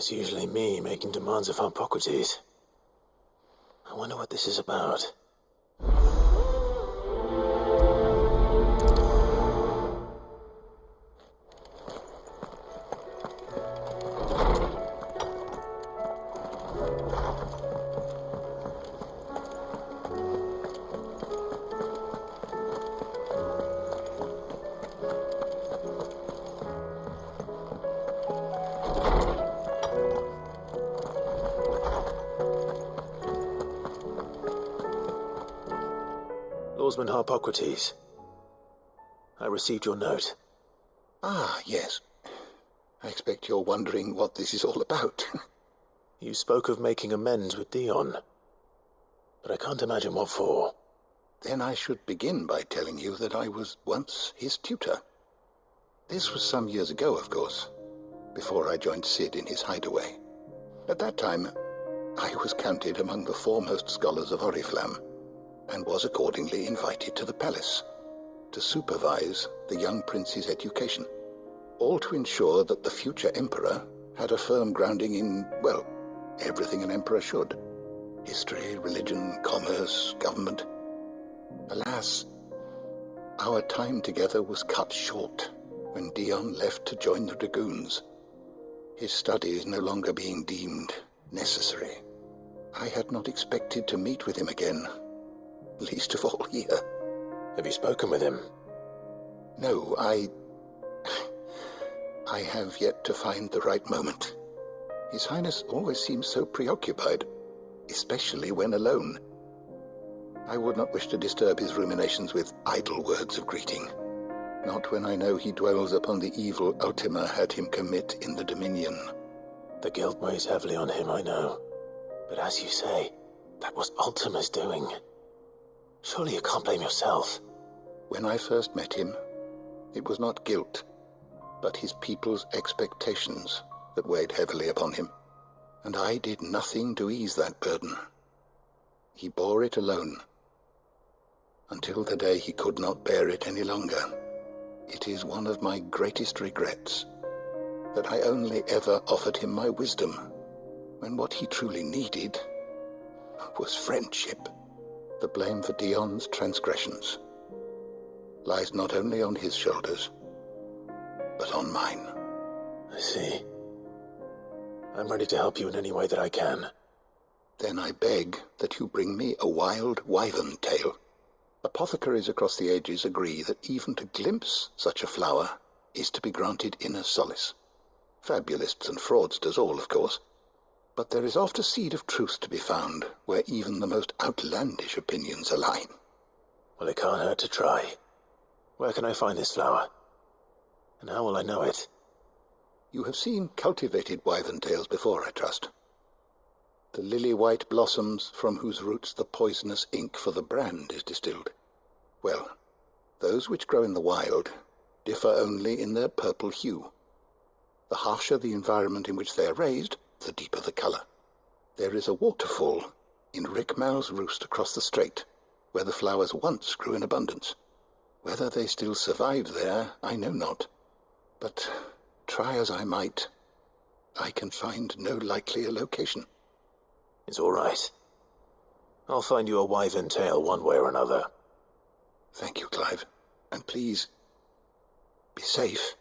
It's usually me making demands of Hippocrates. I wonder what this is about. Lawsman Hippocrates. I received your note. Ah, yes. I expect you're wondering what this is all about. You spoke of making amends with Dion, but I can't imagine what for. Then I should begin by telling you that I was once his tutor. This was some years ago, of course, before I joined Sid in his hideaway. At that time, I was counted among the foremost scholars of Oriflamme, and was accordingly invited to the palace to supervise the young prince's education, all to ensure that the future emperor had a firm grounding in, well, everything an emperor should. History, religion, commerce, government. Alas, our time together was cut short when Dion left to join the dragoons, his studies no longer being deemed necessary. I had not expected to meet with him again, least of all here. Have you spoken with him? No, I have yet to find the right moment. His Highness always seems so preoccupied, especially when alone. I would not wish to disturb his ruminations with idle words of greeting, not when I know he dwells upon the evil Ultima had him commit in the Dominion. The guilt weighs heavily on him, I know. But as you say, that was Ultima's doing. Surely you can't blame yourself. When I first met him, it was not guilt, but his people's expectations that weighed heavily upon him, and I did nothing to ease that burden. He bore it alone, until the day he could not bear it any longer. It is one of my greatest regrets that I only ever offered him my wisdom, when what he truly needed was friendship. The blame for Dion's transgressions lies not only on his shoulders, but on mine. I see. I'm ready to help you in any way that I can. Then I beg that you bring me a wild wyvern tail. Apothecaries across the ages agree that even to glimpse such a flower is to be granted inner solace. Fabulists and fraudsters all, of course. But there is oft a seed of truth to be found where even the most outlandish opinions align. Well, it can't hurt to try. Where can I find this flower? And how will I know it? You have seen cultivated wyvern tails before, I trust. The lily-white blossoms from whose roots the poisonous ink for the brand is distilled. Well, those which grow in the wild differ only in their purple hue. The harsher the environment in which they are raised, the deeper the color. There is a waterfall in Rickmal's roost across the strait, where the flowers once grew in abundance. Whether they still survive there, I know not. But try as I might, I can find no likelier location. It's all right. I'll find you a wyvern tail one way or another. Thank you, Clive. And please, be safe.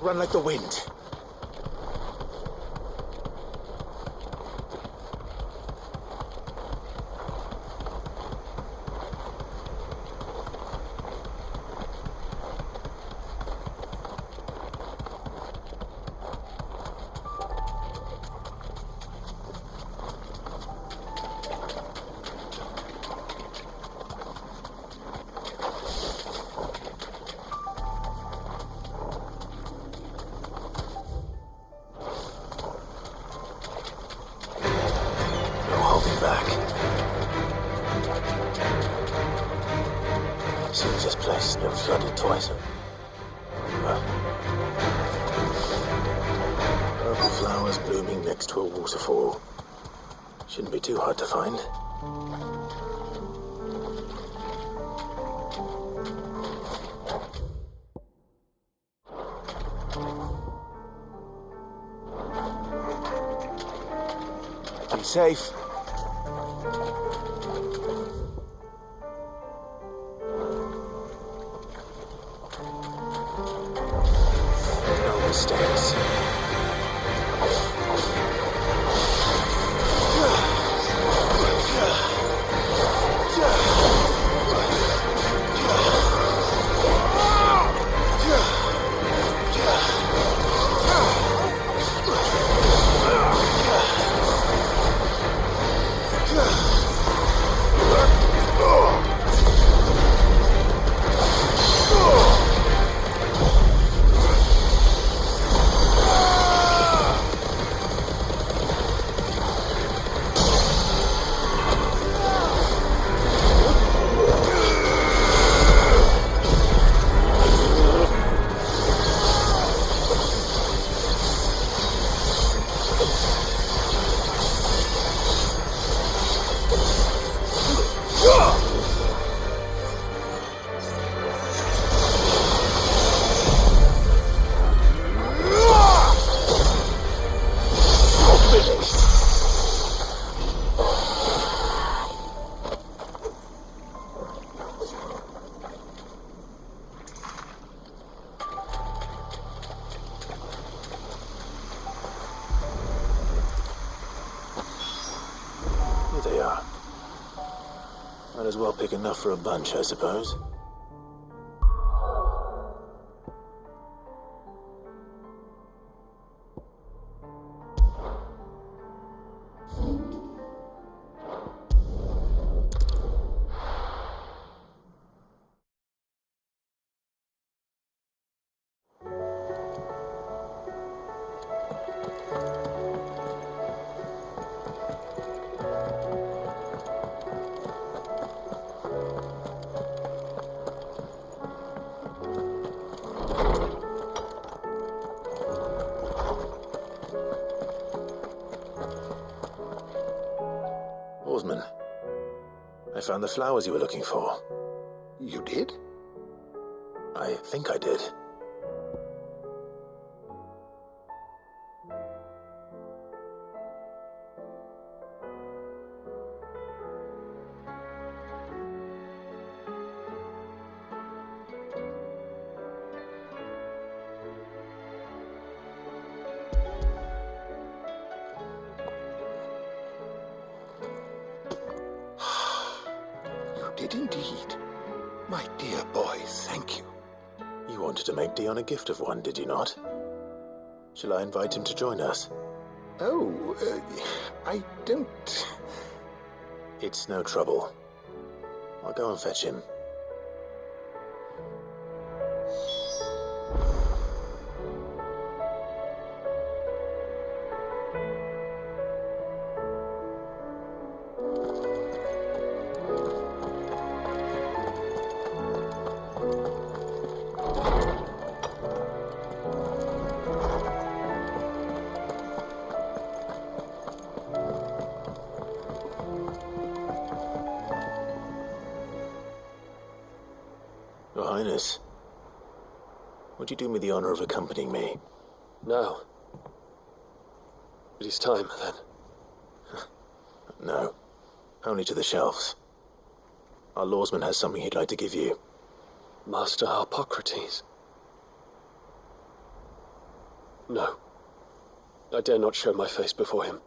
run like the wind. Seems this place has been flooded twice. Purple flowers blooming next to a waterfall. Shouldn't be too hard to find. Be safe. Mistakes. Here they are. Might as well pick enough for a bunch, I suppose. Oarsman, I found the flowers you were looking for. You did? I think I did. Did indeed. My dear boy, thank you. You wanted to make Dion a gift of one, did you not? Shall I invite him to join us? Oh, I don't... It's no trouble. I'll go and fetch him. Your Highness, would you do me the honor of accompanying me? No. It is time, then. No, only to the shelves. Our lawsman has something he'd like to give you. Master Harpocrates. No. I dare not show my face before him.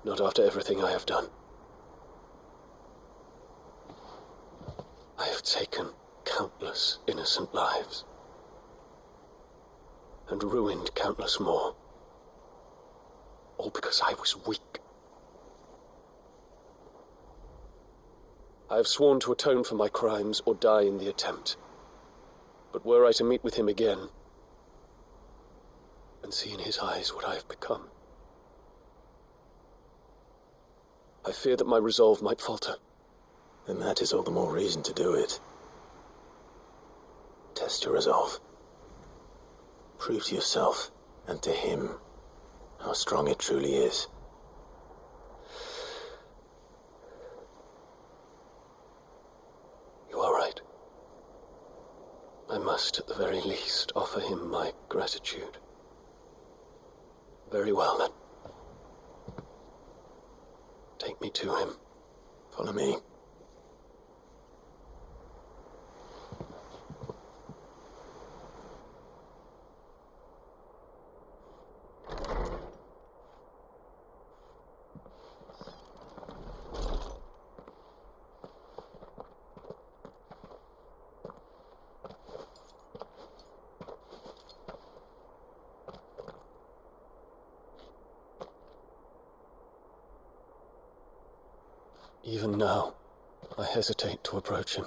Not after everything I have done. I have taken countless innocent lives. And ruined countless more. All because I was weak. I have sworn to atone for my crimes or die in the attempt. But were I to meet with him again, and see in his eyes what I have become, I fear that my resolve might falter. Then that is all the more reason to do it. Test your resolve. Prove to yourself, and to him, how strong it truly is. You are right. I must, at the very least, offer him my gratitude. Very well, then. Take me to him. Follow me. Even now, I hesitate to approach him.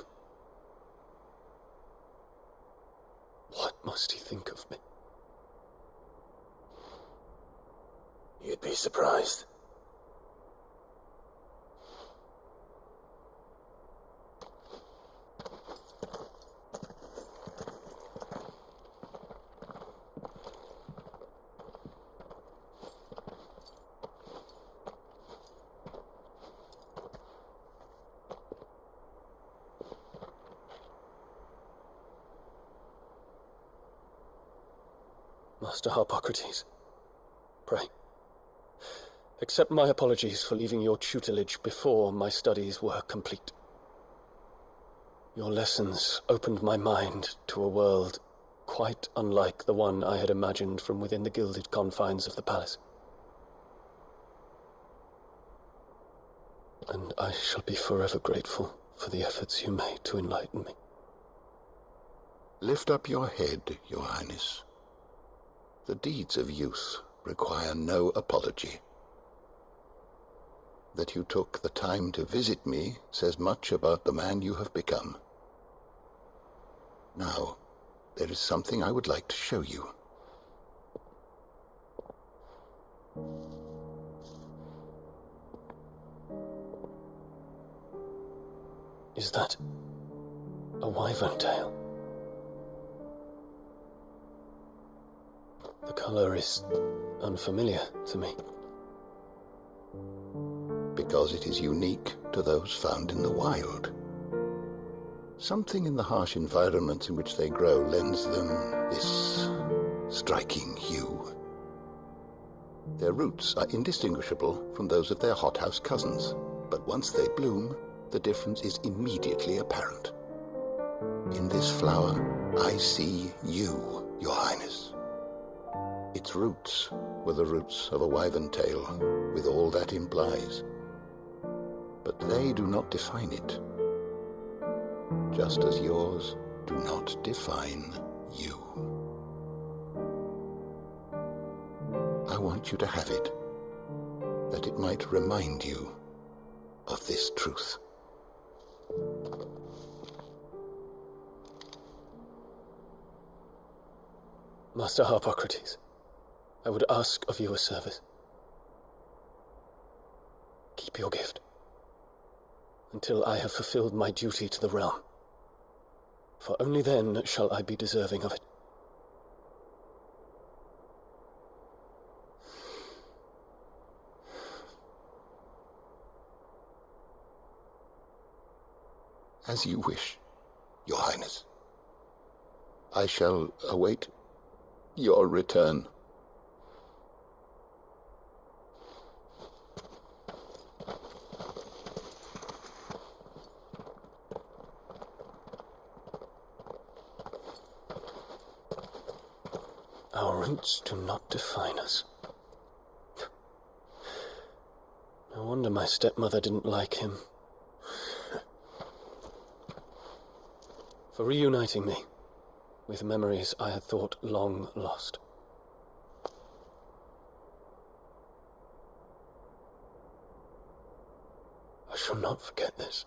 What must he think of me? You'd be surprised. Master Harpocrates, pray, accept my apologies for leaving your tutelage before my studies were complete. Your lessons opened my mind to a world quite unlike the one I had imagined from within the gilded confines of the palace. And I shall be forever grateful for the efforts you made to enlighten me. Lift up your head, Your Highness. The deeds of youth require no apology. That you took the time to visit me says much about the man you have become. Now, there is something I would like to show you. Is that a wyvern tail? The color is unfamiliar to me. Because it is unique to those found in the wild. Something in the harsh environments in which they grow lends them this striking hue. Their roots are indistinguishable from those of their hothouse cousins, but once they bloom, the difference is immediately apparent. In this flower, I see you, Your Highness. Its roots were the roots of a wyvern tail, with all that implies. But they do not define it, just as yours do not define you. I want you to have it, that it might remind you of this truth. Master Harpocrates, I would ask of you a service. Keep your gift until I have fulfilled my duty to the realm, for only then shall I be deserving of it. As you wish, Your Highness. I shall await your return. Our Roots do not define us. No wonder my stepmother didn't like him. For reuniting me with memories I had thought long lost. I shall not forget this.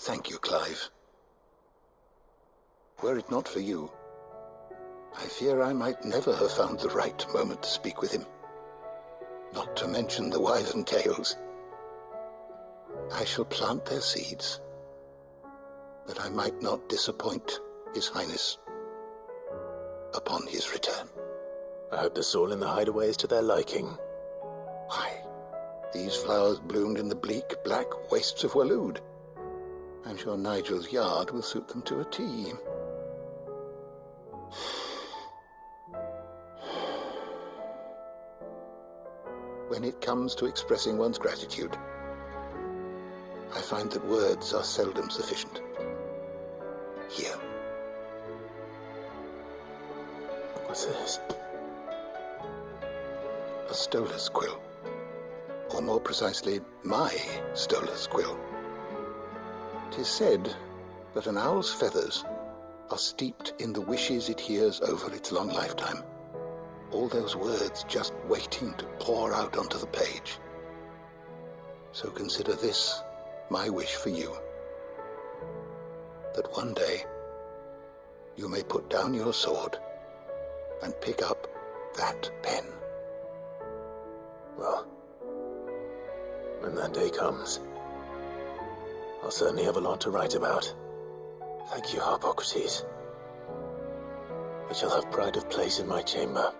Thank you, Clive. Were it not for you, I fear I might never have found the right moment to speak with him. Not to mention the wyvern tales. I shall plant their seeds, that I might not disappoint His Highness upon his return. I hope the soil in the hideaway is to their liking. Why, these flowers bloomed in the bleak, black wastes of Waloed. I'm sure Nigel's yard will suit them to a T. When it comes to expressing one's gratitude, I find that words are seldom sufficient. Here. What's this? A stolas quill. Or more precisely, my stolas quill. 'Tis said that an owl's feathers are steeped in the wishes it hears over its long lifetime. All those words just waiting to pour out onto the page. So consider this my wish for you. That one day you may put down your sword and pick up that pen. Well, when that day comes, I'll certainly have a lot to write about. Thank you, Harpocrates. It shall have pride of place in my chamber.